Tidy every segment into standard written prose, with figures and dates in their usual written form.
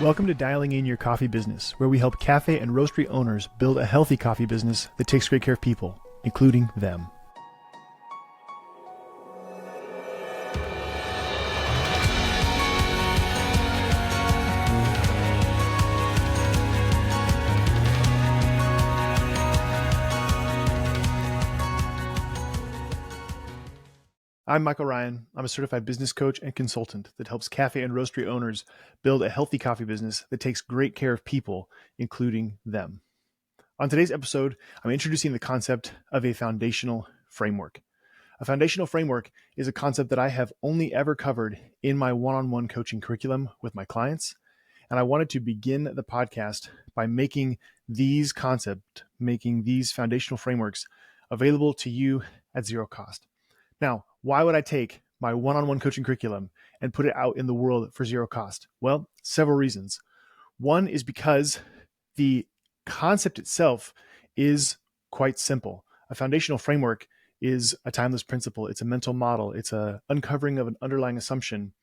Welcome to Dialing In Your Coffee Business, where we help cafe and roastery owners build a healthy coffee business that takes great care of people, including them. I'm Michael Ryan. I'm a certified business coach and consultant that helps cafe and roastery owners build a healthy coffee business that takes great care of people, including them. On today's episode, I'm introducing the concept of a foundational framework. A foundational framework is a concept that I have only ever covered in my one-on-one coaching curriculum with my clients. And I wanted to begin the podcast by making these foundational frameworks available to you at zero cost. Now, why would I take my one-on-one coaching curriculum and put it out in the world for zero cost? Well, several reasons. One is because the concept itself is quite simple. A foundational framework is a timeless principle. It's a mental model. It's an uncovering of an underlying assumption.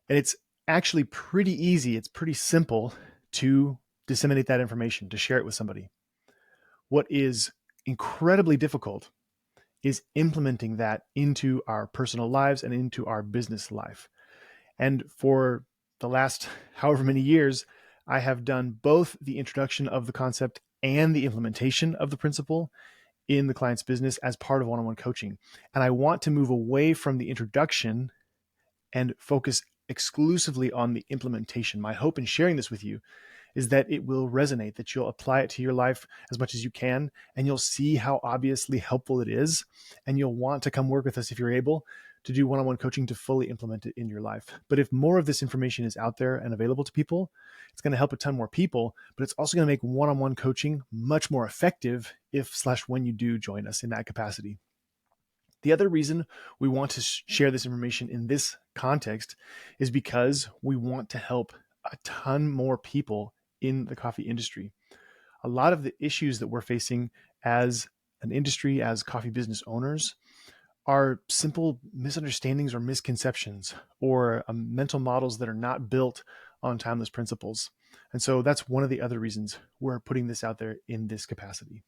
And it's actually pretty easy. It's pretty simple to disseminate that information, to share it with somebody. What is incredibly difficult is implementing that into our personal lives and into our business life. And for the last however many years, I have done both the introduction of the concept and the implementation of the principle in the client's business as part of one-on-one coaching. And I want to move away from the introduction and focus exclusively on the implementation. My hope in sharing this with you is that it will resonate, that you'll apply it to your life as much as you can, and you'll see how obviously helpful it is. And you'll want to come work with us if you're able to do one-on-one coaching to fully implement it in your life. But if more of this information is out there and available to people, it's going to help a ton more people, but it's also going to make one-on-one coaching much more effective when you do join us in that capacity. The other reason we want to share this information in this context is because we want to help a ton more people in the coffee industry. A lot of the issues that we're facing as an industry, as coffee business owners, are simple misunderstandings or misconceptions or mental models that are not built on timeless principles. And so that's one of the other reasons we're putting this out there in this capacity.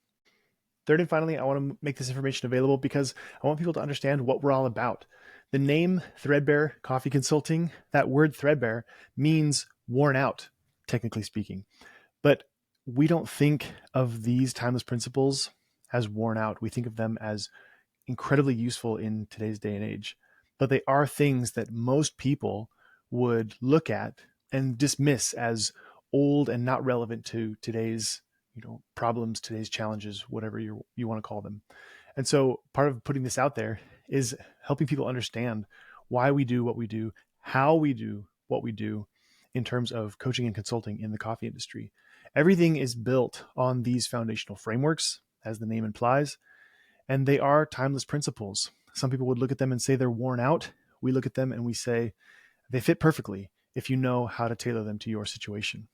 Third and finally, I want to make this information available because I want people to understand what we're all about. The name Threadbare Coffee Consulting, that word threadbare means worn out, technically speaking. But we don't think of these timeless principles as worn out. We think of them as incredibly useful in today's day and age. But they are things that most people would look at and dismiss as old and not relevant to today's problems, today's challenges, whatever you want to call them. And so part of putting this out there is helping people understand why we do what we do, how we do what we do in terms of coaching and consulting in the coffee industry. Everything is built on these foundational frameworks, as the name implies, and they are timeless principles. Some people would look at them and say they're worn out. We look at them and we say they fit perfectly if you know how to tailor them to your situation.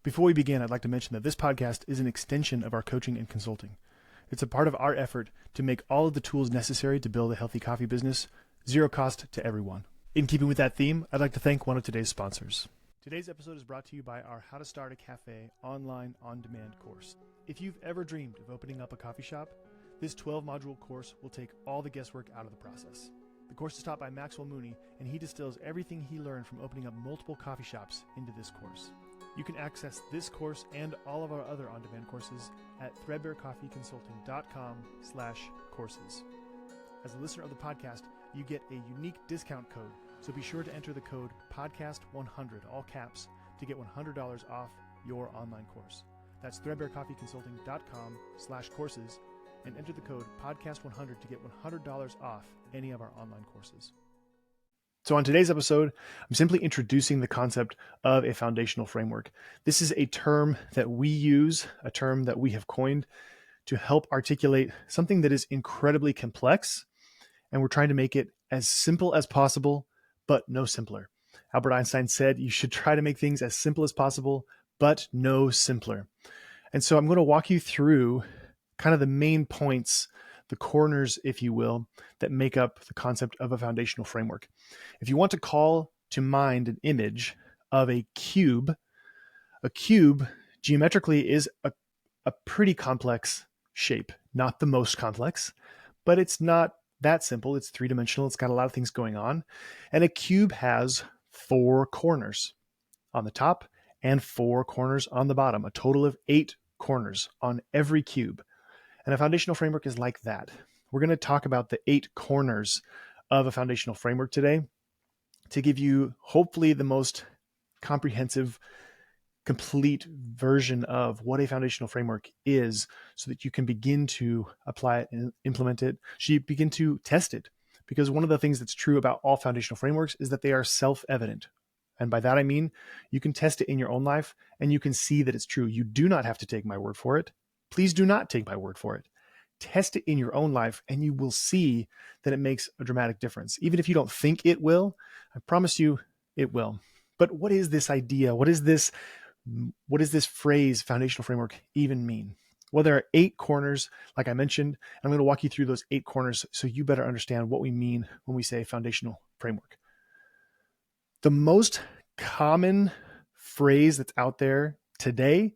Before we begin, I'd like to mention that this podcast is an extension of our coaching and consulting. It's a part of our effort to make all of the tools necessary to build a healthy coffee business zero cost to everyone. In keeping with that theme, I'd like to thank one of today's sponsors. Today's episode is brought to you by our How to Start a Cafe online on-demand course. If you've ever dreamed of opening up a coffee shop, this 12-module course will take all the guesswork out of the process. The course is taught by Maxwell Mooney, and he distills everything he learned from opening up multiple coffee shops into this course. You can access this course and all of our other on-demand courses at threadbarecoffeeconsulting.com/courses. As a listener of the podcast, you get a unique discount code, so be sure to enter the code PODCAST100, all caps, to get $100 off your online course. That's threadbarecoffeeconsulting.com/courses, and enter the code PODCAST100 to get $100 off any of our online courses. So on today's episode, I'm simply introducing the concept of a foundational framework. This is a term that we use, a term that we have coined to help articulate something that is incredibly complex, and we're trying to make it as simple as possible, but no simpler. Albert Einstein said you should try to make things as simple as possible, but no simpler. And so I'm going to walk you through kind of the main points, the corners, if you will, that make up the concept of a foundational framework. If you want to call to mind an image of a cube A cube geometrically is a pretty complex shape, not the most complex, but it's not that simple. It's three-dimensional. It's got a lot of things going on. And a cube has 4 corners on the top and 4 corners on the bottom, a total of 8 corners on every cube. And a foundational framework is like that. We're going to talk about the 8 corners of a foundational framework today to give you hopefully the most comprehensive, complete version of what a foundational framework is so that you can begin to apply it and implement it. So you begin to test it. Because one of the things that's true about all foundational frameworks is that they are self-evident. And by that I mean you can test it in your own life and you can see that it's true. You do not have to take my word for it. Please do not take my word for it. Test it in your own life and you will see that it makes a dramatic difference. Even if you don't think it will, I promise you it will. But what is this idea? What is this phrase, foundational framework, even mean? Well, there are 8 corners, like I mentioned, and I'm going to walk you through those 8 corners so you better understand what we mean when we say foundational framework. The most common phrase that's out there today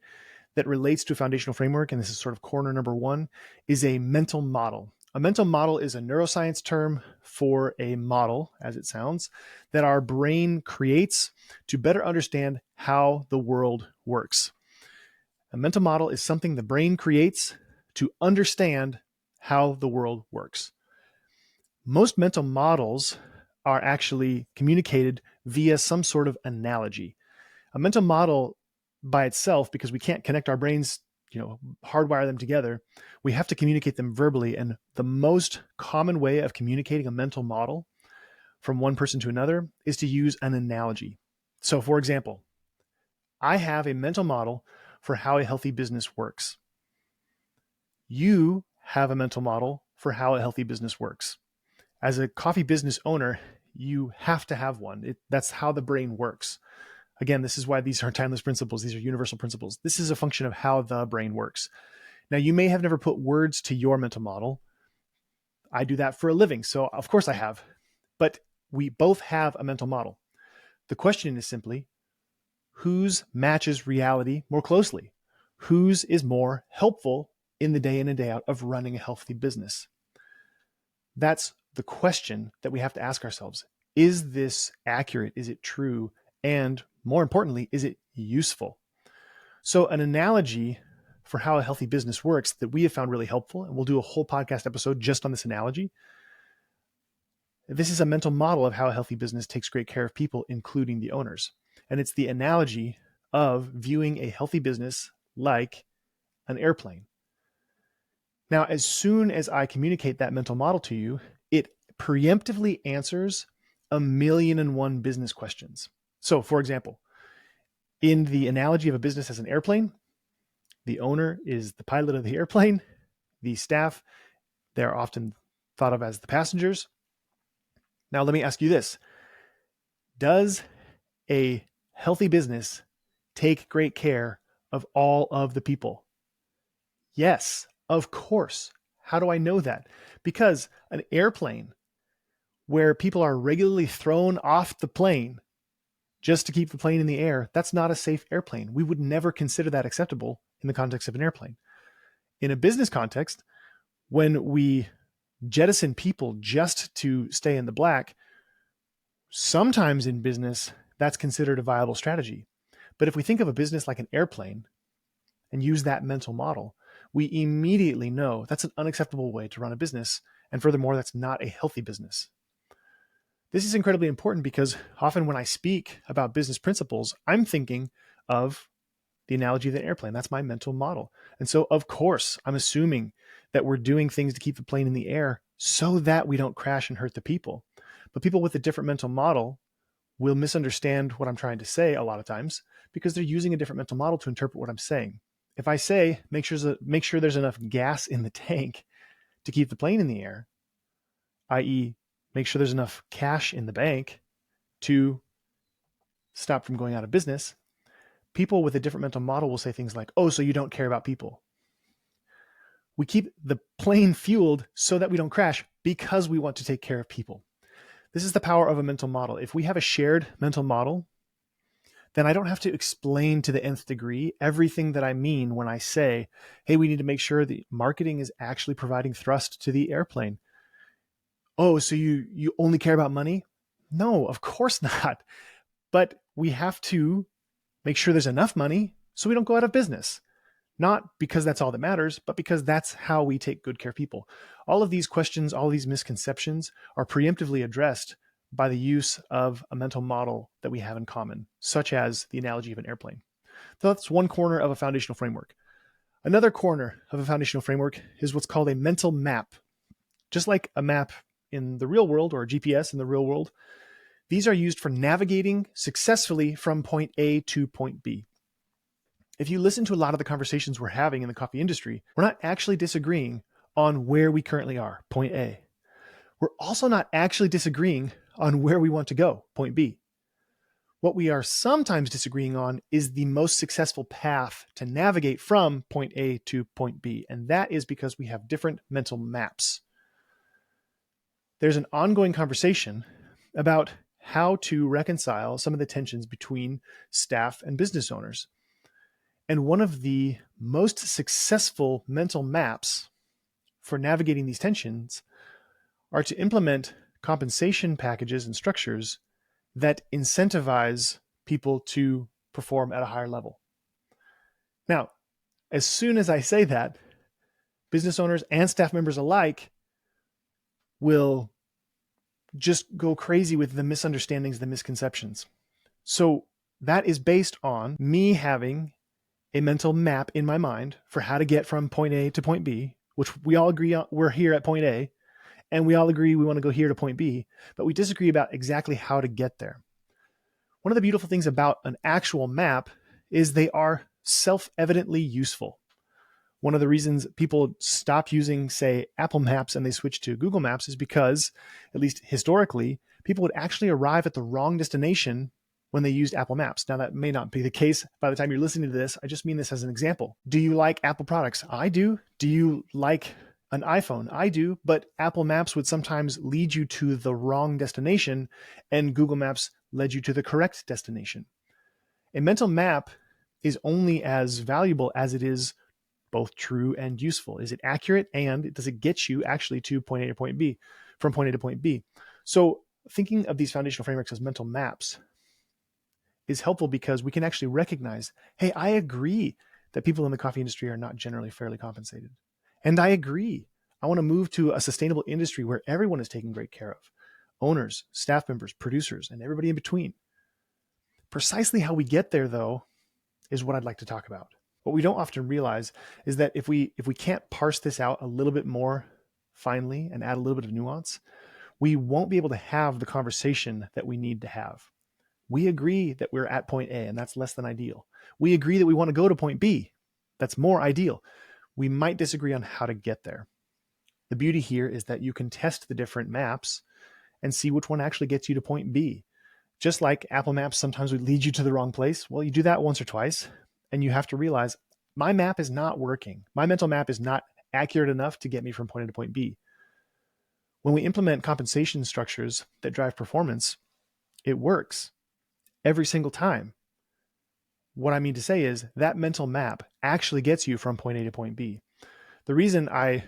that relates to a foundational framework, and this is sort of corner number 1, is a mental model. A mental model is a neuroscience term for a model, as it sounds, that our brain creates to better understand how the world works. A mental model is something the brain creates to understand how the world works. Most mental models are actually communicated via some sort of analogy. A mental model by itself, because we can't connect our brains, hardwire them together, we have to communicate them verbally. And the most common way of communicating a mental model from one person to another is to use an analogy. So for example, I have a mental model for how a healthy business works. You have a mental model for how a healthy business works. As a coffee business owner, you have to have one. That's how the brain works. Again, this is why these are timeless principles. These are universal principles. This is a function of how the brain works. Now, you may have never put words to your mental model. I do that for a living, so of course I have. But we both have a mental model. The question is simply, whose matches reality more closely? Whose is more helpful in the day in and day out of running a healthy business? That's the question that we have to ask ourselves. Is this accurate? Is it true? And more importantly, is it useful? So an analogy for how a healthy business works that we have found really helpful, and we'll do a whole podcast episode just on this analogy. This is a mental model of how a healthy business takes great care of people, including the owners. And it's the analogy of viewing a healthy business like an airplane. Now, as soon as I communicate that mental model to you, it preemptively answers 1,000,001 business questions. So, for example, in the analogy of a business as an airplane, the owner is the pilot of the airplane. The staff, they're often thought of as the passengers. Now, let me ask you this. Does a healthy business take great care of all of the people? Yes, of course. How do I know that? Because an airplane where people are regularly thrown off the plane just to keep the plane in the air, that's not a safe airplane. We would never consider that acceptable in the context of an airplane. In a business context, when we jettison people just to stay in the black, sometimes in business, that's considered a viable strategy. But if we think of a business like an airplane and use that mental model, we immediately know that's an unacceptable way to run a business. And furthermore, that's not a healthy business. This is incredibly important because often when I speak about business principles, I'm thinking of the analogy of the airplane. That's my mental model. And so, of course, I'm assuming that we're doing things to keep the plane in the air so that we don't crash and hurt the people. But people with a different mental model will misunderstand what I'm trying to say a lot of times because they're using a different mental model to interpret what I'm saying. If I say, make sure there's enough gas in the tank to keep the plane in the air, i.e., make sure there's enough cash in the bank to stop from going out of business, people with a different mental model will say things like, oh, so you don't care about people. We keep the plane fueled so that we don't crash because we want to take care of people. This is the power of a mental model. If we have a shared mental model, then I don't have to explain to the nth degree everything that I mean when I say, hey, we need to make sure the marketing is actually providing thrust to the airplane. Oh, so you only care about money? No, of course not. But we have to make sure there's enough money so we don't go out of business. Not because that's all that matters, but because that's how we take good care of people. All of these questions, all of these misconceptions are preemptively addressed by the use of a mental model that we have in common, such as the analogy of an airplane. So that's one corner of a foundational framework. Another corner of a foundational framework is what's called a mental map. Just like a map in the real world or a GPS in the real world, these are used for navigating successfully from point A to point B. If you listen to a lot of the conversations we're having in the coffee industry, we're not actually disagreeing on where we currently are, point A. We're also not actually disagreeing on where we want to go, point B. What we are sometimes disagreeing on is the most successful path to navigate from point A to point B, and that is because we have different mental maps. There's an ongoing conversation about how to reconcile some of the tensions between staff and business owners. And one of the most successful mental maps for navigating these tensions are to implement compensation packages and structures that incentivize people to perform at a higher level. Now, as soon as I say that, business owners and staff members alike will just go crazy with the misunderstandings, the misconceptions. So that is based on me having a mental map in my mind for how to get from point A to point B, which we all agree on, we're here at point A, and we all agree we want to go here to point B, but we disagree about exactly how to get there. One of the beautiful things about an actual map is they are self-evidently useful. One of the reasons people stop using, say, Apple Maps and they switch to Google Maps is because, at least historically, people would actually arrive at the wrong destination when they used Apple Maps. Now, that may not be the case by the time you're listening to this. I just mean this as an example. Do you like Apple products? I do. Do you like an iPhone? I do. But Apple Maps would sometimes lead you to the wrong destination, and Google Maps led you to the correct destination. A mental map is only as valuable as it is both true and useful. Is it accurate? And does it get you actually to point A to point B, from point A to point B? So thinking of these foundational frameworks as mental maps is helpful because we can actually recognize, hey, I agree that people in the coffee industry are not generally fairly compensated. And I agree. I want to move to a sustainable industry where everyone is taken great care of. Owners, staff members, producers, and everybody in between. Precisely how we get there, though, is what I'd like to talk about. What we don't often realize is that if we can't parse this out a little bit more finely and add a little bit of nuance, we won't be able to have the conversation that we need to have. We agree that we're at point A, and that's less than ideal. We agree that we want to go to point B. That's more ideal. We might disagree on how to get there. The beauty here is that you can test the different maps and see which one actually gets you to point B. Just like Apple Maps sometimes would lead you to the wrong place. Well, you do that once or twice, and you have to realize my map is not working. My mental map is not accurate enough to get me from point A to point B. When we implement compensation structures that drive performance, it works every single time. What I mean to say is that mental map actually gets you from point A to point B. The reason I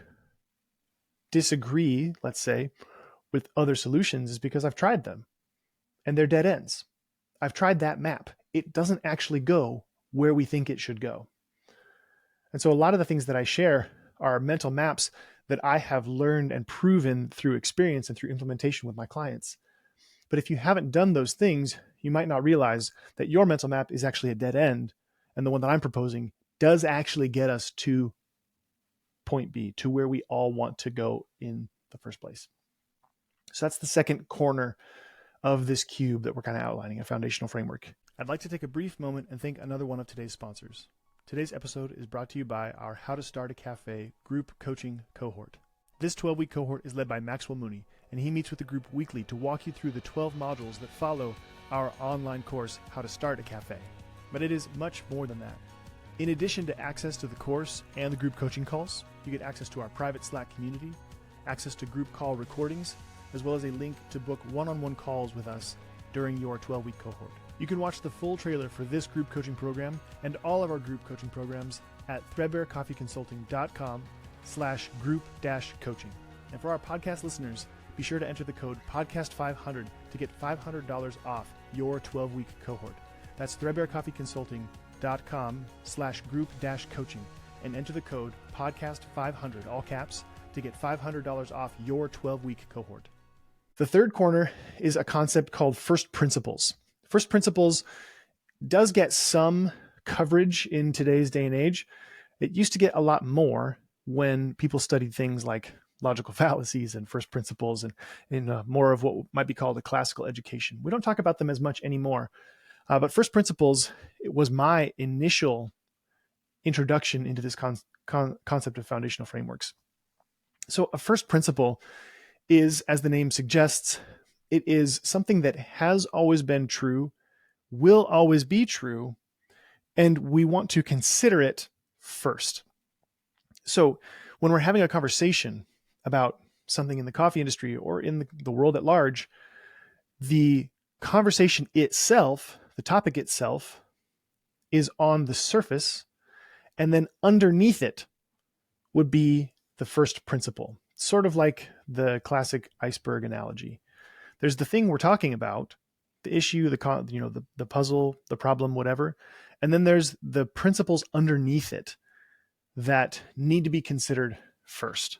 disagree, let's say, with other solutions is because I've tried them and they're dead ends. I've tried that map. It doesn't actually go where we think it should go. And so a lot of the things that I share are mental maps that I have learned and proven through experience and through implementation with my clients. But if you haven't done those things, you might not realize that your mental map is actually a dead end. And the one that I'm proposing does actually get us to point B, to where we all want to go in the first place. So that's the second corner of this cube that we're kind of outlining, a foundational framework. I'd like to take a brief moment and thank another one of today's sponsors. Today's episode is brought to you by our How to Start a Cafe group coaching cohort. This 12-week cohort is led by Maxwell Mooney, and he meets with the group weekly to walk you through the 12 modules that follow our online course, How to Start a Cafe. But it is much more than that. In addition to access to the course and the group coaching calls, you get access to our private Slack community, access to group call recordings, as well as a link to book one-on-one calls with us during your 12-week cohort. You can watch the full trailer for this group coaching program and all of our group coaching programs at threadbarecoffeeconsulting.com/group-coaching. And for our podcast listeners, be sure to enter the code podcast500 to get $500 off your 12-week cohort. That's threadbarecoffeeconsulting.com/group-coaching and enter the code podcast500, all caps, to get $500 off your 12-week cohort. The third corner is a concept called first principles. First principles does get some coverage in today's day and age. It used to get a lot more when people studied things like logical fallacies and first principles and in more of what might be called a classical education. We don't talk about them as much anymore. But first principles, it was my initial introduction into this concept of foundational frameworks. So a first principle is, as the name suggests, it is something that has always been true, will always be true, and we want to consider it first. So when we're having a conversation about something in the coffee industry or in the world at large, the conversation itself, the topic itself, is on the surface, and then underneath it would be the first principle, sort of like the classic iceberg analogy. There's the thing we're talking about, the issue, the puzzle, the problem, whatever, and then there's the principles underneath it that need to be considered first.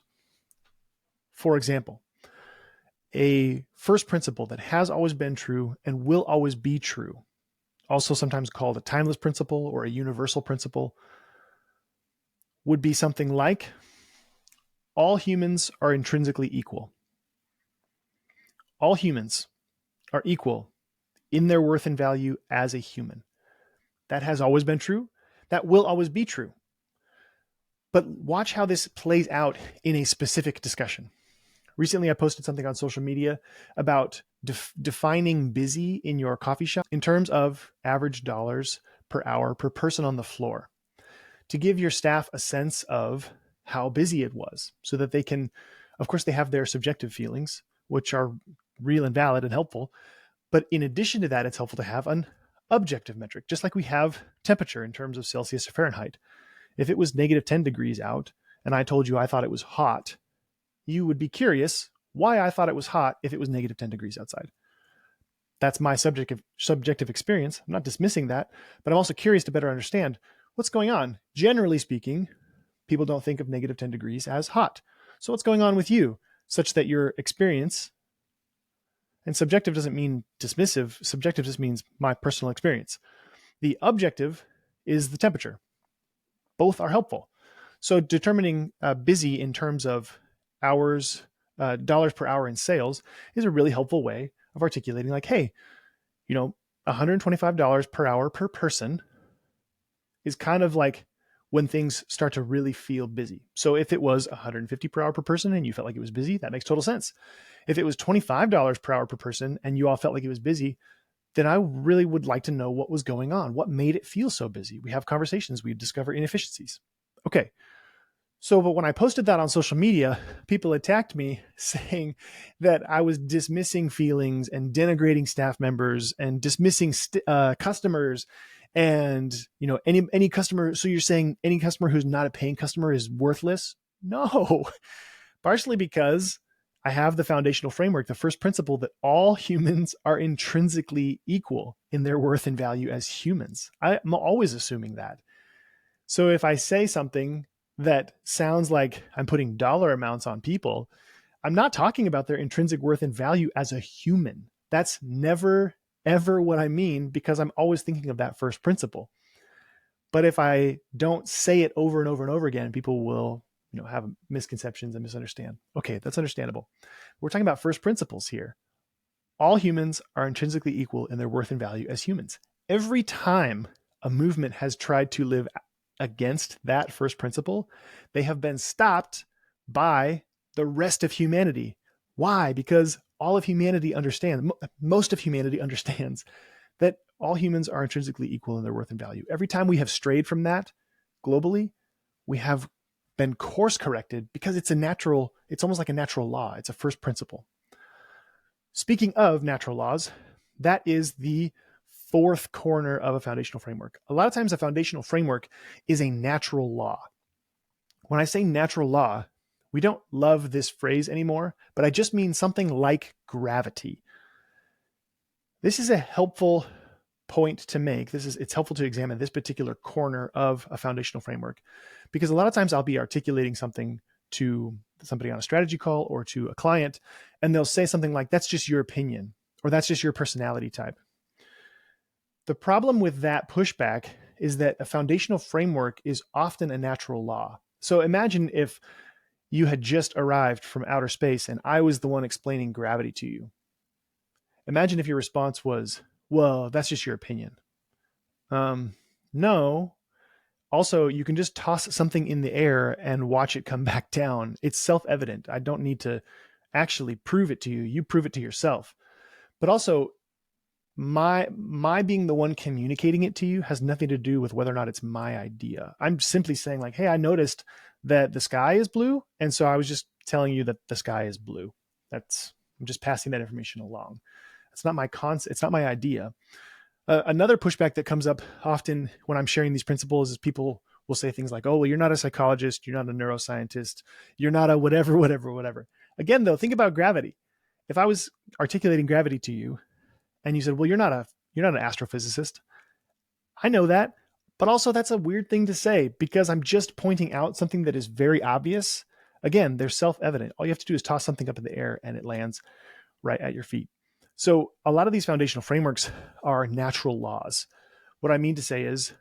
For example, a first principle that has always been true and will always be true, also sometimes called a timeless principle or a universal principle, would be something like all humans are intrinsically equal. All humans are equal in their worth and value as a human. That has always been true. That will always be true. But watch how this plays out in a specific discussion. Recently, I posted something on social media about defining busy in your coffee shop in terms of average dollars per hour per person on the floor, to give your staff a sense of how busy it was, so that they can, of course, they have their subjective feelings, which are real and valid and helpful. But in addition to that, it's helpful to have an objective metric, just like we have temperature in terms of Celsius or Fahrenheit. If it was -10 degrees out and I told you I thought it was hot, you would be curious why I thought it was hot if it was -10 degrees outside. That's my subjective experience. I'm not dismissing that, but I'm also curious to better understand what's going on. Generally speaking, people don't think of -10 degrees as hot. So what's going on with you such that your experience, and subjective doesn't mean dismissive, subjective just means my personal experience. The objective is the temperature. Both are helpful. So determining busy in terms of hours, dollars per hour in sales is a really helpful way of articulating like, hey, $125 per hour per person is kind of like when things start to really feel busy. So if it was $150 per hour per person and you felt like it was busy, that makes total sense. If it was $25 per hour per person and you all felt like it was busy, then I really would like to know what was going on. What made it feel so busy? We have conversations, we discover inefficiencies. Okay. So, but when I posted that on social media, people attacked me saying that I was dismissing feelings and denigrating staff members and dismissing customers. And, any customer, so you're saying any customer who's not a paying customer is worthless? No, partially because I have the foundational framework, the first principle that all humans are intrinsically equal in their worth and value as humans. I'm always assuming that. So if I say something that sounds like I'm putting dollar amounts on people, I'm not talking about their intrinsic worth and value as a human. That's never, ever what I mean, because I'm always thinking of that first principle. But if I don't say it over and over and over again, people will have misconceptions and misunderstand. Okay, that's understandable. We're talking about first principles here. All humans are intrinsically equal in their worth and value as humans. Every time a movement has tried to live against that first principle, they have been stopped by the rest of humanity. Why? Because all of humanity understands, most of humanity understands that all humans are intrinsically equal in their worth and value. Every time we have strayed from that globally, we have been course corrected because it's almost like a natural law. It's a first principle. Speaking of natural laws, that is the fourth corner of a foundational framework. A lot of times a foundational framework is a natural law. When I say natural law, we don't love this phrase anymore, but I just mean something like gravity. This is a helpful point to make. It's helpful to examine this particular corner of a foundational framework, because a lot of times I'll be articulating something to somebody on a strategy call or to a client, and they'll say something like, that's just your opinion, or that's just your personality type. The problem with that pushback is that a foundational framework is often a natural law. So imagine if you had just arrived from outer space and I was the one explaining gravity to you. Imagine if your response was, well, that's just your opinion. No. Also, you can just toss something in the air and watch it come back down. It's self-evident. I don't need to actually prove it to you. You prove it to yourself. But also, my being the one communicating it to you has nothing to do with whether or not it's my idea. I'm simply saying like, hey, I noticed that the sky is blue, and so I was just telling you that the sky is blue. I'm just passing that information along. It's not my concept. It's not my idea. Another pushback that comes up often when I'm sharing these principles is people will say things like, oh, well, you're not a psychologist. You're not a neuroscientist. You're not a whatever, whatever, whatever. Again, though, think about gravity. If I was articulating gravity to you and you said, well, you're not an astrophysicist. I know that, but also that's a weird thing to say because I'm just pointing out something that is very obvious. Again, they're self-evident. All you have to do is toss something up in the air and it lands right at your feet. So a lot of these foundational frameworks are natural laws. What I mean to say is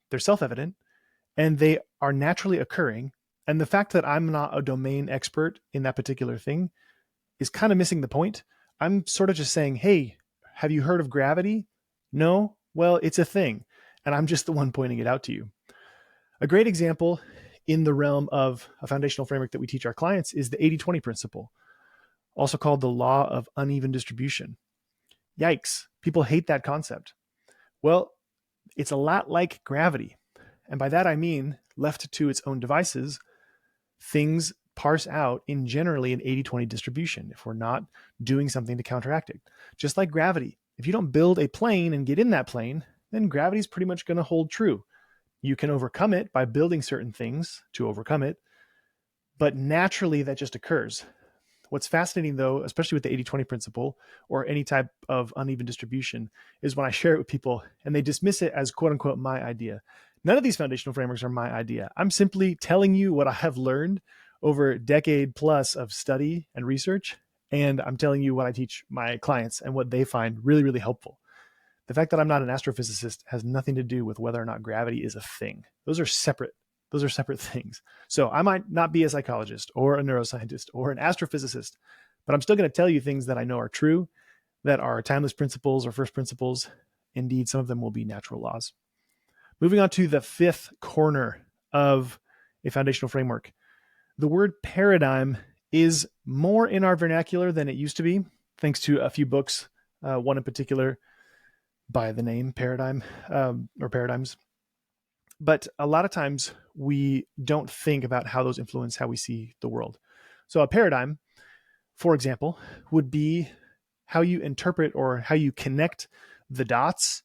they're self-evident and they are naturally occurring. And the fact that I'm not a domain expert in that particular thing is kind of missing the point. I'm sort of just saying, hey, have you heard of gravity? No? Well, it's a thing. And I'm just the one pointing it out to you. A great example in the realm of a foundational framework that we teach our clients is the 80-20 principle, also called the law of uneven distribution. Yikes, people hate that concept. Well, it's a lot like gravity. And by that I mean, left to its own devices, things parse out in generally an 80-20 distribution if we're not doing something to counteract it. Just like gravity, if you don't build a plane and get in that plane, then gravity is pretty much going to hold true. You can overcome it by building certain things to overcome it, but naturally that just occurs. What's fascinating though, especially with the 80-20 principle or any type of uneven distribution, is when I share it with people and they dismiss it as quote unquote my idea. None of these foundational frameworks are my idea. I'm simply telling you what I have learned over a decade plus of study and research. And I'm telling you what I teach my clients and what they find really, really helpful. The fact that I'm not an astrophysicist has nothing to do with whether or not gravity is a thing. Those are separate things. So I might not be a psychologist or a neuroscientist or an astrophysicist, but I'm still going to tell you things that I know are true, that are timeless principles or first principles. Indeed, some of them will be natural laws. Moving on to the fifth corner of a foundational framework. The word paradigm is more in our vernacular than it used to be, thanks to a few books, one in particular by the name Paradigm or Paradigms. But a lot of times we don't think about how those influence how we see the world. So a paradigm, for example, would be how you interpret or how you connect the dots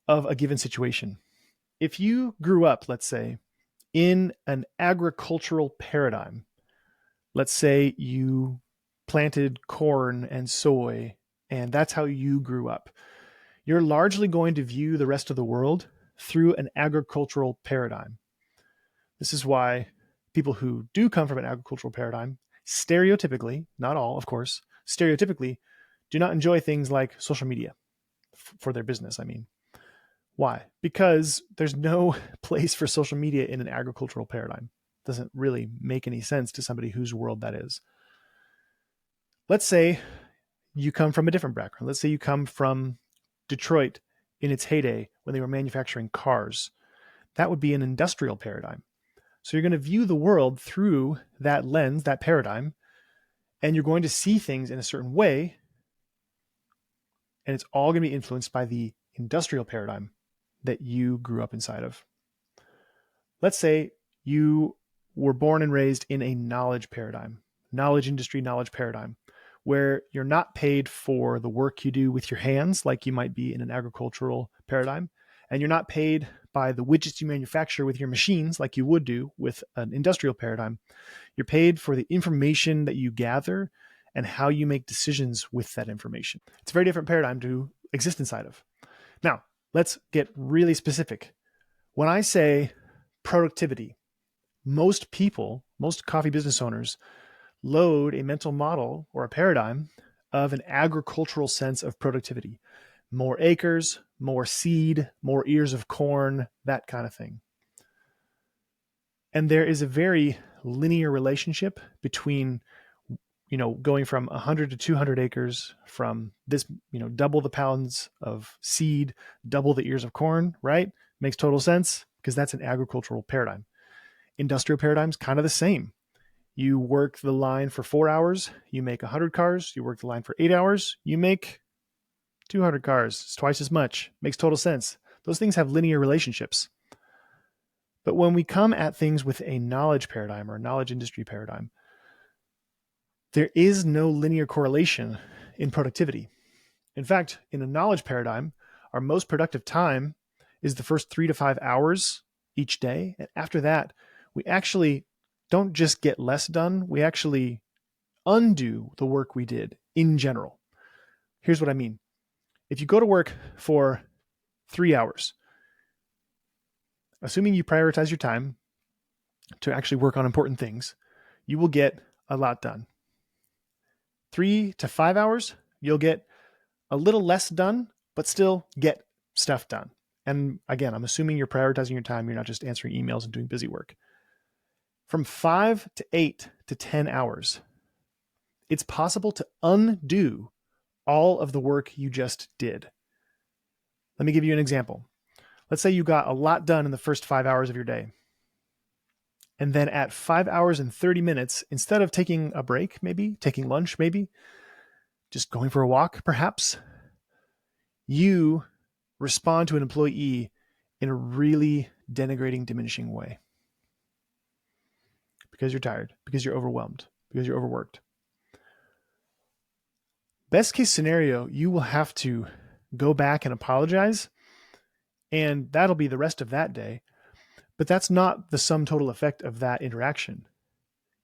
of a given situation. If you grew up, let's say, in an agricultural paradigm, let's say you planted corn and soy, and that's how you grew up, you're largely going to view the rest of the world through an agricultural paradigm. This is why people who do come from an agricultural paradigm, stereotypically, not all, of course, stereotypically, do not enjoy things like social media for their business, I mean. Why? Because there's no place for social media in an agricultural paradigm. It doesn't really make any sense to somebody whose world that is. Let's say you come from a different background. Let's say you come from Detroit in its heyday when they were manufacturing cars. That would be an industrial paradigm. So you're going to view the world through that lens, that paradigm, and you're going to see things in a certain way. And it's all going to be influenced by the industrial paradigm that you grew up inside of. Let's say you were born and raised in a knowledge paradigm, knowledge industry, knowledge paradigm. where you're not paid for the work you do with your hands, like you might be in an agricultural paradigm, and you're not paid by the widgets you manufacture with your machines, like you would do with an industrial paradigm. You're paid for the information that you gather and how you make decisions with that information. It's a very different paradigm to exist inside of. Now, let's get really specific. When I say productivity, most people, most coffee business owners, load a mental model or a paradigm of an agricultural sense of productivity. More acres, more seed, more ears of corn, that kind of thing. And there is a very linear relationship between, going from 100 to 200 acres, from this, double the pounds of seed, double the ears of corn, right? Makes total sense because that's an agricultural paradigm. Industrial paradigms, kind of the same. You work the line for 4 hours, you make 100 cars. You work the line for 8 hours, you make 200 cars. It's twice as much. Makes total sense. Those things have linear relationships. But when we come at things with a knowledge paradigm or a knowledge industry paradigm, there is no linear correlation in productivity. In fact, in a knowledge paradigm, our most productive time is the first 3 to 5 hours each day. And after that, we actually don't just get less done, we actually undo the work we did in general. Here's what I mean. If you go to work for 3 hours, assuming you prioritize your time to actually work on important things, you will get a lot done. 3 to 5 hours, you'll get a little less done, but still get stuff done. And again, I'm assuming you're prioritizing your time. You're not just answering emails and doing busy work. From 5 to 8 to 10 hours, it's possible to undo all of the work you just did. Let me give you an example. Let's say you got a lot done in the first 5 hours of your day. And then at 5 hours and 30 minutes, instead of taking a break, maybe taking lunch, maybe just going for a walk, perhaps, you respond to an employee in a really denigrating, diminishing way. Because you're tired, because you're overwhelmed, because you're overworked. Best case scenario, you will have to go back and apologize, and that'll be the rest of that day. But that's not the sum total effect of that interaction.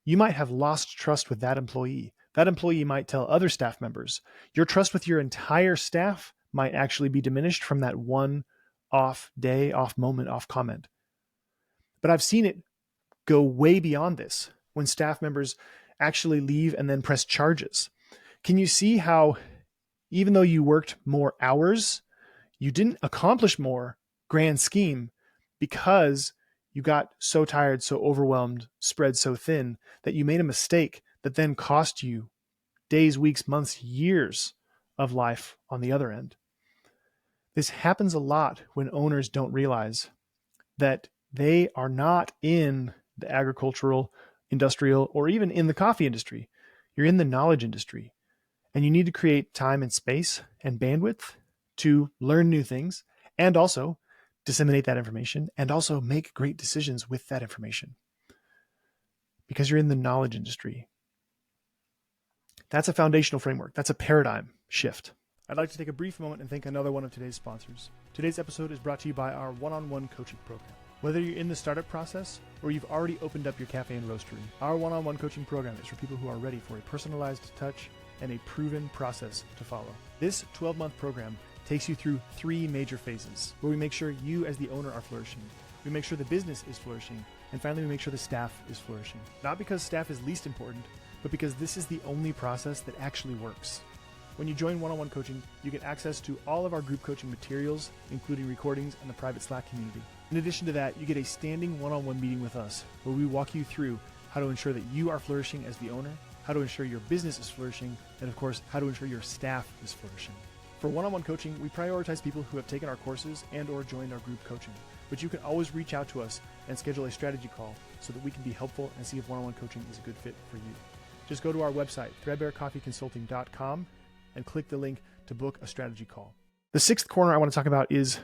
You might have lost trust with that employee. That employee might tell other staff members. Your trust with your entire staff might actually be diminished from that one off day, off moment, off comment. But I've seen it go way beyond this when staff members actually leave and then press charges. Can you see how even though you worked more hours, you didn't accomplish more grand scheme because you got so tired, so overwhelmed, spread so thin that you made a mistake that then cost you days, weeks, months, years of life on the other end. This happens a lot when owners don't realize that they are not in the agricultural, industrial, or even in the coffee industry. You're in the knowledge industry, and you need to create time and space and bandwidth to learn new things and also disseminate that information and also make great decisions with that information because you're in the knowledge industry. That's a foundational framework. That's a paradigm shift. I'd like to take a brief moment and thank another one of today's sponsors. Today's episode is brought to you by our one-on-one coaching program. Whether you're in the startup process or you've already opened up your cafe and roastery, our one-on-one coaching program is for people who are ready for a personalized touch and a proven process to follow. This 12-month program takes you through 3 major phases where we make sure you as the owner are flourishing, we make sure the business is flourishing, and finally we make sure the staff is flourishing. Not because staff is least important, but because this is the only process that actually works. When you join one-on-one coaching, you get access to all of our group coaching materials, including recordings and the private Slack community. In addition to that, you get a standing one-on-one meeting with us where we walk you through how to ensure that you are flourishing as the owner, how to ensure your business is flourishing, and of course, how to ensure your staff is flourishing. For one-on-one coaching, we prioritize people who have taken our courses and or joined our group coaching, but you can always reach out to us and schedule a strategy call so that we can be helpful and see if one-on-one coaching is a good fit for you. Just go to our website, threadbarecoffeeconsulting.com, and click the link to book a strategy call. The 6th corner I want to talk about is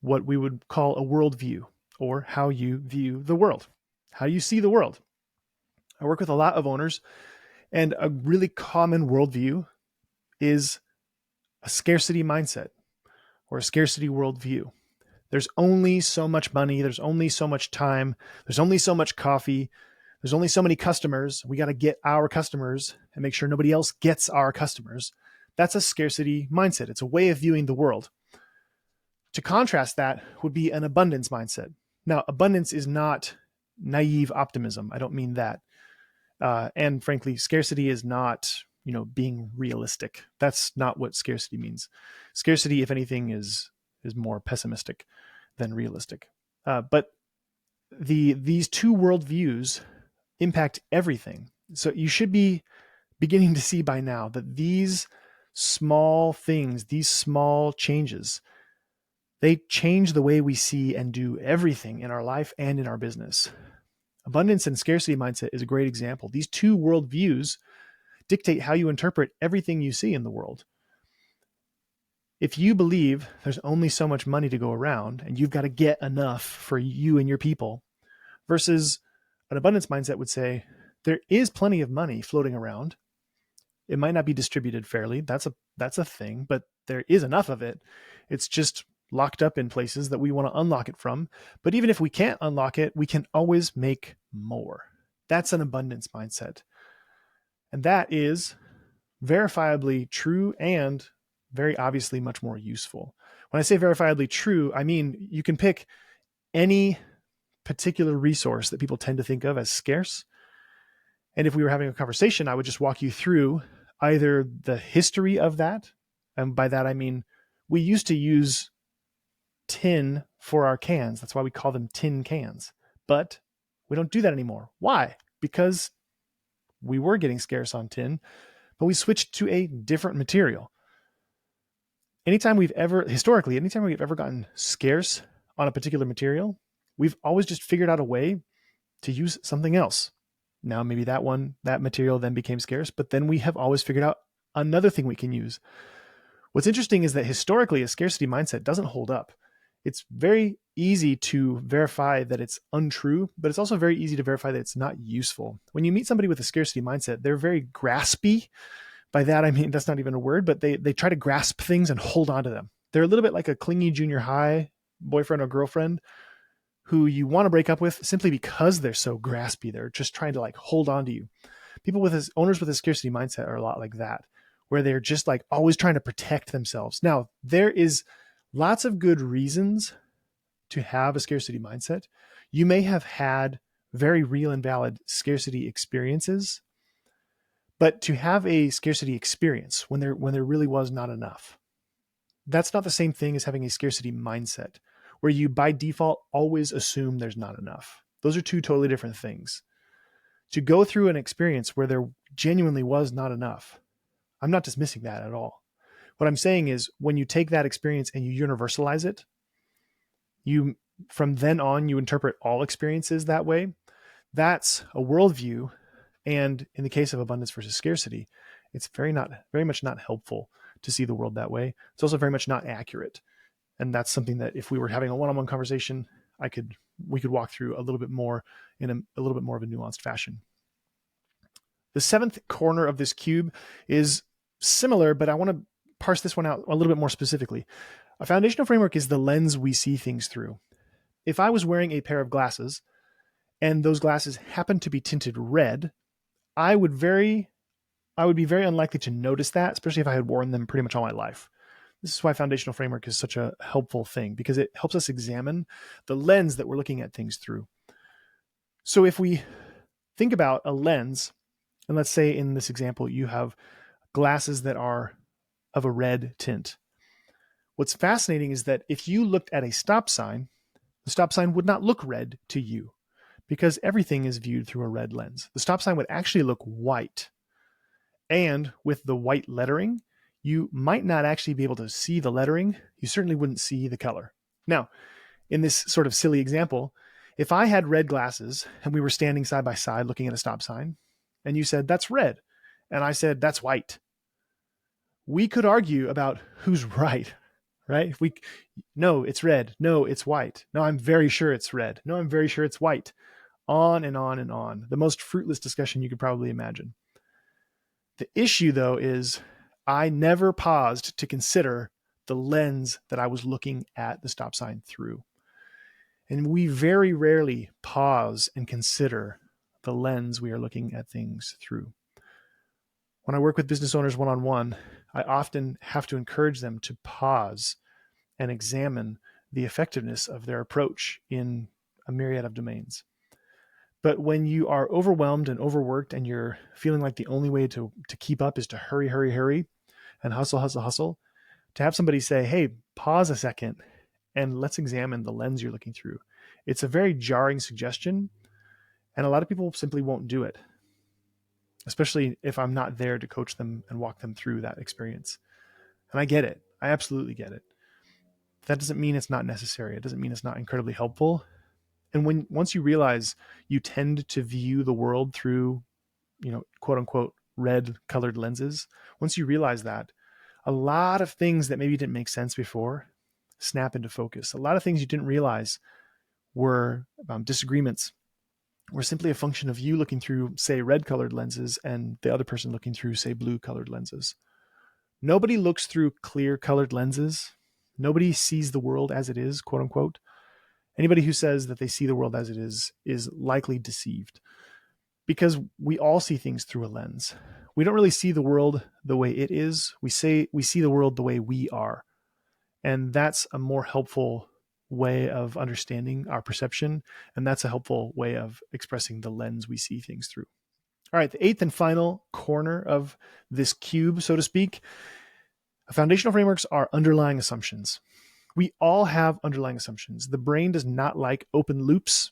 what we would call a worldview, or how you view the world, how you see the world. I work with a lot of owners, And a really common worldview is a scarcity mindset or a scarcity worldview. There's only so much money. There's only so much time. There's only so much coffee. There's only so many customers. We got to get our customers and make sure nobody else gets our customers. That's a scarcity mindset. It's a way of viewing the world. To contrast that would be an abundance mindset. Now, abundance is not naive optimism. I don't mean that. And frankly, scarcity is not, being realistic. That's not what scarcity means. Scarcity, if anything, is more pessimistic than realistic. But these two worldviews impact everything. So you should be beginning to see by now that these small things, these small changes, they change the way we see and do everything in our life and in our business. Abundance and scarcity mindset is a great example. These two worldviews dictate how you interpret everything you see in the world. If you believe there's only so much money to go around and you've got to get enough for you and your people, versus an abundance mindset would say, there is plenty of money floating around. It might not be distributed fairly. That's a thing, but there is enough of it. It's just locked up in places that we want to unlock it from. But even if we can't unlock it, we can always make more. That's an abundance mindset. And that is verifiably true and very obviously much more useful. When I say verifiably true, I mean you can pick any particular resource that people tend to think of as scarce. And if we were having a conversation, I would just walk you through either the history of that. And by that, I mean, we used to use tin for our cans. That's why we call them tin cans. But we don't do that anymore. Why? Because we were getting scarce on tin, but we switched to a different material. Anytime we've ever gotten scarce on a particular material, we've always just figured out a way to use something else. Now, maybe that material then became scarce, but then we have always figured out another thing we can use. What's interesting is that historically, a scarcity mindset doesn't hold up. It's very easy to verify that it's untrue, but it's also very easy to verify that it's not useful. When you meet somebody with a scarcity mindset, they're very graspy. By that, I mean, that's not even a word, but they try to grasp things and hold on to them. They're a little bit like a clingy junior high boyfriend or girlfriend who you want to break up with simply because they're so graspy. They're just trying to hold on to you. Owners with a scarcity mindset are a lot like that, where they're just always trying to protect themselves. Now, there is lots of good reasons to have a scarcity mindset. You may have had very real and valid scarcity experiences, but to have a scarcity experience when there really was not enough, that's not the same thing as having a scarcity mindset, where you by default always assume there's not enough. Those are two totally different things. To go through an experience where there genuinely was not enough, I'm not dismissing that at all. What I'm saying is when you take that experience and you universalize it, from then on, you interpret all experiences that way. That's a worldview. And in the case of abundance versus scarcity, it's very much not helpful to see the world that way. It's also very much not accurate. And that's something that if we were having a one-on-one conversation, we could walk through a little bit more in a little bit more of a nuanced fashion. The seventh corner of this cube is similar, but I want to parse this one out a little bit more specifically. A foundational framework is the lens we see things through. If I was wearing a pair of glasses and those glasses happened to be tinted red, I would be very unlikely to notice that, especially if I had worn them pretty much all my life. This is why foundational framework is such a helpful thing, because it helps us examine the lens that we're looking at things through. So if we think about a lens, and let's say in this example, you have glasses that are of a red tint. What's fascinating is that if you looked at a stop sign, the stop sign would not look red to you because everything is viewed through a red lens. The stop sign would actually look white. And with the white lettering, you might not actually be able to see the lettering. You certainly wouldn't see the color. Now, in this sort of silly example, if I had red glasses and we were standing side by side looking at a stop sign, and you said, that's red, and I said, that's white, we could argue about who's right, right? No, it's red. No, it's white. No, I'm very sure it's red. No, I'm very sure it's white. On and on and on. The most fruitless discussion you could probably imagine. The issue, though, is I never paused to consider the lens that I was looking at the stop sign through. And we very rarely pause and consider the lens we are looking at things through. When I work with business owners one-on-one, I often have to encourage them to pause and examine the effectiveness of their approach in a myriad of domains. But when you are overwhelmed and overworked and you're feeling like the only way to keep up is to hurry, hurry, hurry and hustle, hustle, hustle, to have somebody say, hey, pause a second and let's examine the lens you're looking through. It's a very jarring suggestion, and a lot of people simply won't do it, especially if I'm not there to coach them and walk them through that experience. And I get it. I absolutely get it. That doesn't mean it's not necessary. It doesn't mean it's not incredibly helpful. And once you realize you tend to view the world through, quote unquote, red colored lenses, once you realize that, a lot of things that maybe didn't make sense before snap into focus. A lot of things you didn't realize were disagreements, were simply a function of you looking through, say, red colored lenses and the other person looking through, say, blue colored lenses. Nobody looks through clear colored lenses. Nobody sees the world as it is, quote unquote. Anybody who says that they see the world as it is likely deceived, because we all see things through a lens. We don't really see the world the way it is. We see the world the way we are. And that's a more helpful way of understanding our perception. And that's a helpful way of expressing the lens we see things through. All right, the eighth and final corner of this cube, so to speak, foundational frameworks are underlying assumptions. We all have underlying assumptions. The brain does not like open loops,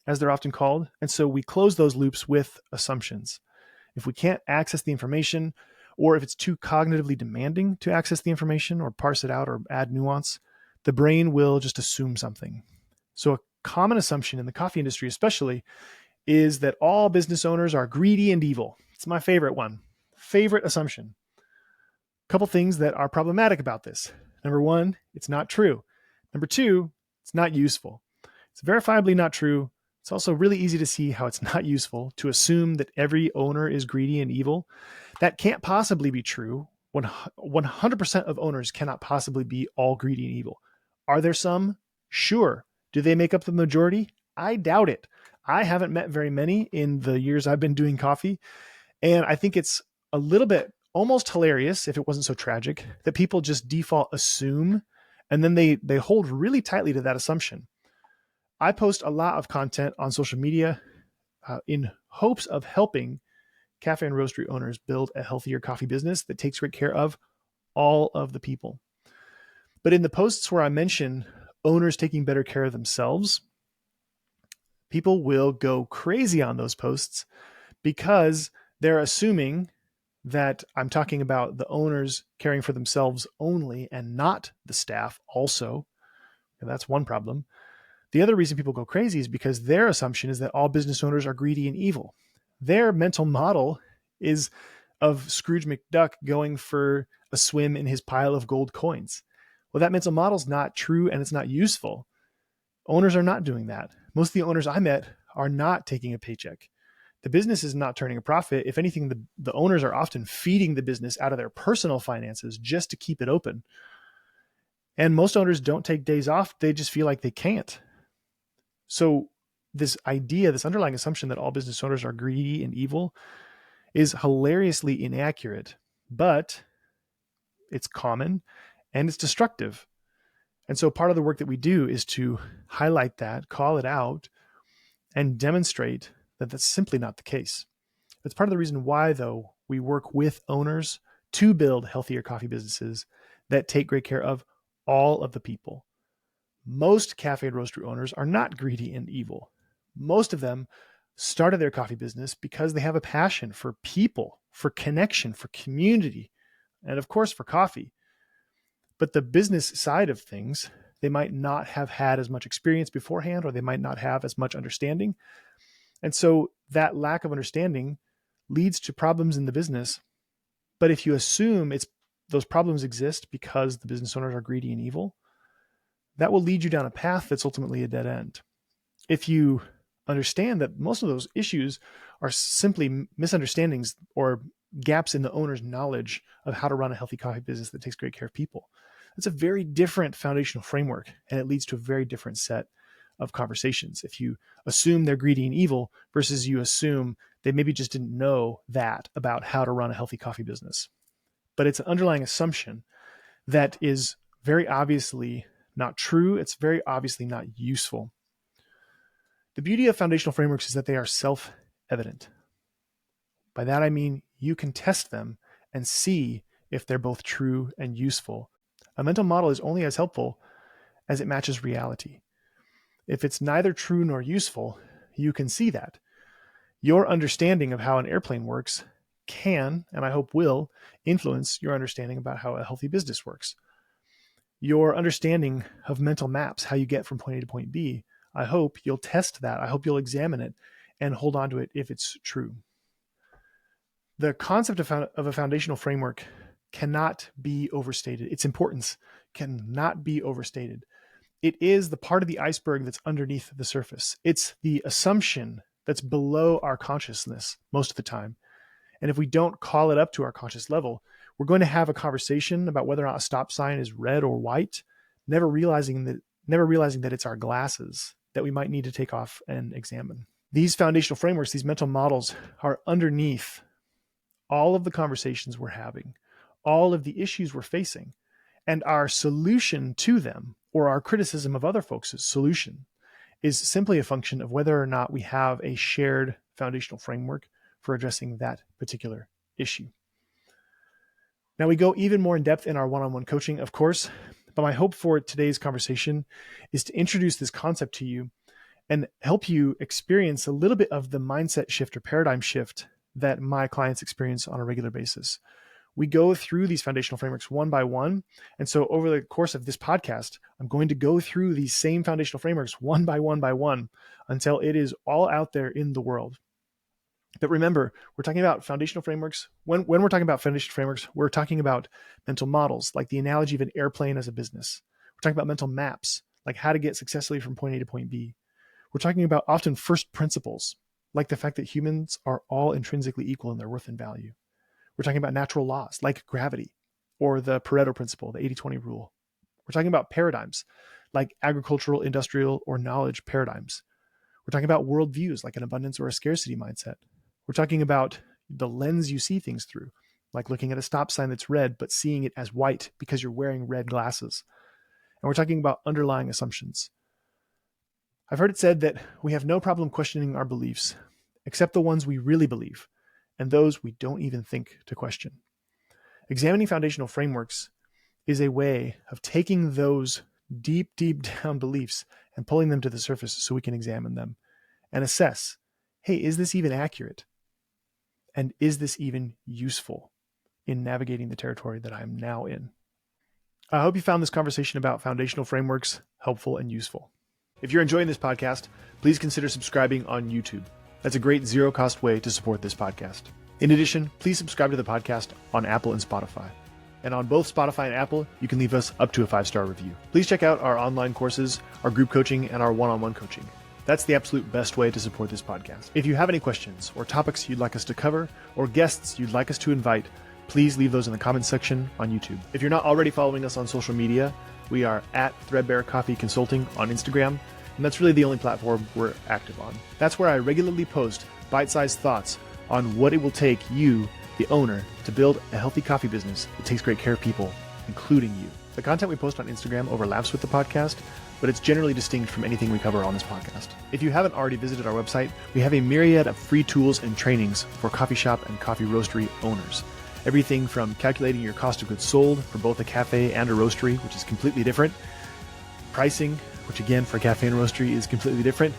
as they're often called. And so we close those loops with assumptions. If we can't access the information, or if it's too cognitively demanding to access the information or parse it out or add nuance, the brain will just assume something. So a common assumption in the coffee industry especially is that all business owners are greedy and evil. It's my favorite one. Favorite assumption. A couple things that are problematic about this. Number one, it's not true. Number two, it's not useful. It's verifiably not true. It's also really easy to see how it's not useful to assume that every owner is greedy and evil. That can't possibly be true. 100% of owners cannot possibly be all greedy and evil. Are there some? Sure. Do they make up the majority? I doubt it. I haven't met very many in the years I've been doing coffee. And I think it's a little bit almost hilarious, if it wasn't so tragic, that people just default assume, and then they hold really tightly to that assumption. I post a lot of content on social media in hopes of helping cafe and roastery owners build a healthier coffee business that takes great care of all of the people. But in the posts where I mention owners taking better care of themselves, people will go crazy on those posts because they're assuming that I'm talking about the owners caring for themselves only and not the staff also. And that's one problem. The other reason people go crazy is because their assumption is that all business owners are greedy and evil. Their mental model is of Scrooge McDuck going for a swim in his pile of gold coins. Well, that mental model is not true and it's not useful. Owners are not doing that. Most of the owners I met are not taking a paycheck. The business is not turning a profit. If anything, the owners are often feeding the business out of their personal finances just to keep it open. And most owners don't take days off. They just feel like they can't. So this idea, this underlying assumption that all business owners are greedy and evil is hilariously inaccurate, but it's common and it's destructive. And so part of the work that we do is to highlight that, call it out, and demonstrate that that's simply not the case. That's part of the reason why, though, we work with owners to build healthier coffee businesses that take great care of all of the people. Most cafe and roastery owners are not greedy and evil. Most of them started their coffee business because they have a passion for people, for connection, for community, and of course for coffee. But the business side of things, they might not have had as much experience beforehand, or they might not have as much understanding. And so that lack of understanding leads to problems in the business. But if you assume those problems exist because the business owners are greedy and evil, that will lead you down a path that's ultimately a dead end. If you understand that most of those issues are simply misunderstandings or gaps in the owner's knowledge of how to run a healthy coffee business that takes great care of people. That's a very different foundational framework, and it leads to a very different set of conversations. If you assume they're greedy and evil versus you assume they maybe just didn't know that about how to run a healthy coffee business. But it's an underlying assumption that is very obviously not true. It's very obviously not useful. The beauty of foundational frameworks is that they are self-evident. By that I mean you can test them and see if they're both true and useful. A mental model is only as helpful as it matches reality. If it's neither true nor useful, you can see that. Your understanding of how an airplane works can, and I hope will, influence your understanding about how a healthy business works. Your understanding of mental maps, how you get from point A to point B, I hope you'll test that. I hope you'll examine it and hold on to it if it's true. The concept of a foundational framework cannot be overstated. Its importance cannot be overstated. It is the part of the iceberg that's underneath the surface. It's the assumption that's below our consciousness most of the time. And if we don't call it up to our conscious level, we're going to have a conversation about whether or not a stop sign is red or white, never realizing that it's our glasses that we might need to take off and examine. These foundational frameworks, these mental models, are underneath all of the conversations we're having, all of the issues we're facing, and our solution to them, or our criticism of other folks' solution, is simply a function of whether or not we have a shared foundational framework for addressing that particular issue. Now, we go even more in depth in our one-on-one coaching, of course, but my hope for today's conversation is to introduce this concept to you and help you experience a little bit of the mindset shift or paradigm shift that my clients experience on a regular basis. We go through these foundational frameworks one by one. And so over the course of this podcast, I'm going to go through these same foundational frameworks one by one until it is all out there in the world. But remember, we're talking about foundational frameworks. When we're talking about foundational frameworks, we're talking about mental models, like the analogy of an airplane as a business. We're talking about mental maps, like how to get successfully from point A to point B. We're talking about often first principles, like the fact that humans are all intrinsically equal in their worth and value. We're talking about natural laws like gravity or the Pareto principle, the 80-20 rule. We're talking about paradigms like agricultural, industrial, or knowledge paradigms. We're talking about worldviews like an abundance or a scarcity mindset. We're talking about the lens you see things through, like looking at a stop sign that's red, but seeing it as white because you're wearing red glasses. And we're talking about underlying assumptions. I've heard it said that we have no problem questioning our beliefs, except the ones we really believe, and those we don't even think to question. Examining foundational frameworks is a way of taking those deep down beliefs and pulling them to the surface so we can examine them and assess, hey, is this even accurate? And is this even useful in navigating the territory that I'm now in? I hope you found this conversation about foundational frameworks helpful and useful. If you're enjoying this podcast, please consider subscribing on YouTube. That's a great zero-cost way to support this podcast. In addition, please subscribe to the podcast on Apple and Spotify. And on both Spotify and Apple, you can leave us up to a 5-star review. Please check out our online courses, our group coaching, and our one-on-one coaching. That's the absolute best way to support this podcast. If you have any questions or topics you'd like us to cover or guests you'd like us to invite, please leave those in the comments section on YouTube. If you're not already following us on social media, we are at Threadbare Coffee Consulting on Instagram, and that's really the only platform we're active on. That's where I regularly post bite-sized thoughts on what it will take you, the owner, to build a healthy coffee business that takes great care of people, including you. The content we post on Instagram overlaps with the podcast, but it's generally distinct from anything we cover on this podcast. If you haven't already visited our website, we have a myriad of free tools and trainings for coffee shop and coffee roastery owners. Everything from calculating your cost of goods sold for both a cafe and a roastery, which is completely different, pricing, which again for a cafe and roastery is completely different,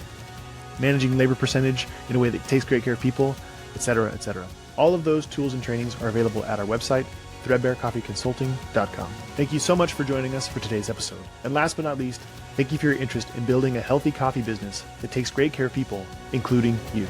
managing labor percentage in a way that takes great care of people, etc., etc. All of those tools and trainings are available at our website, threadbarecoffeeconsulting.com. Thank you so much for joining us for today's episode. And last but not least, thank you for your interest in building a healthy coffee business that takes great care of people, including you.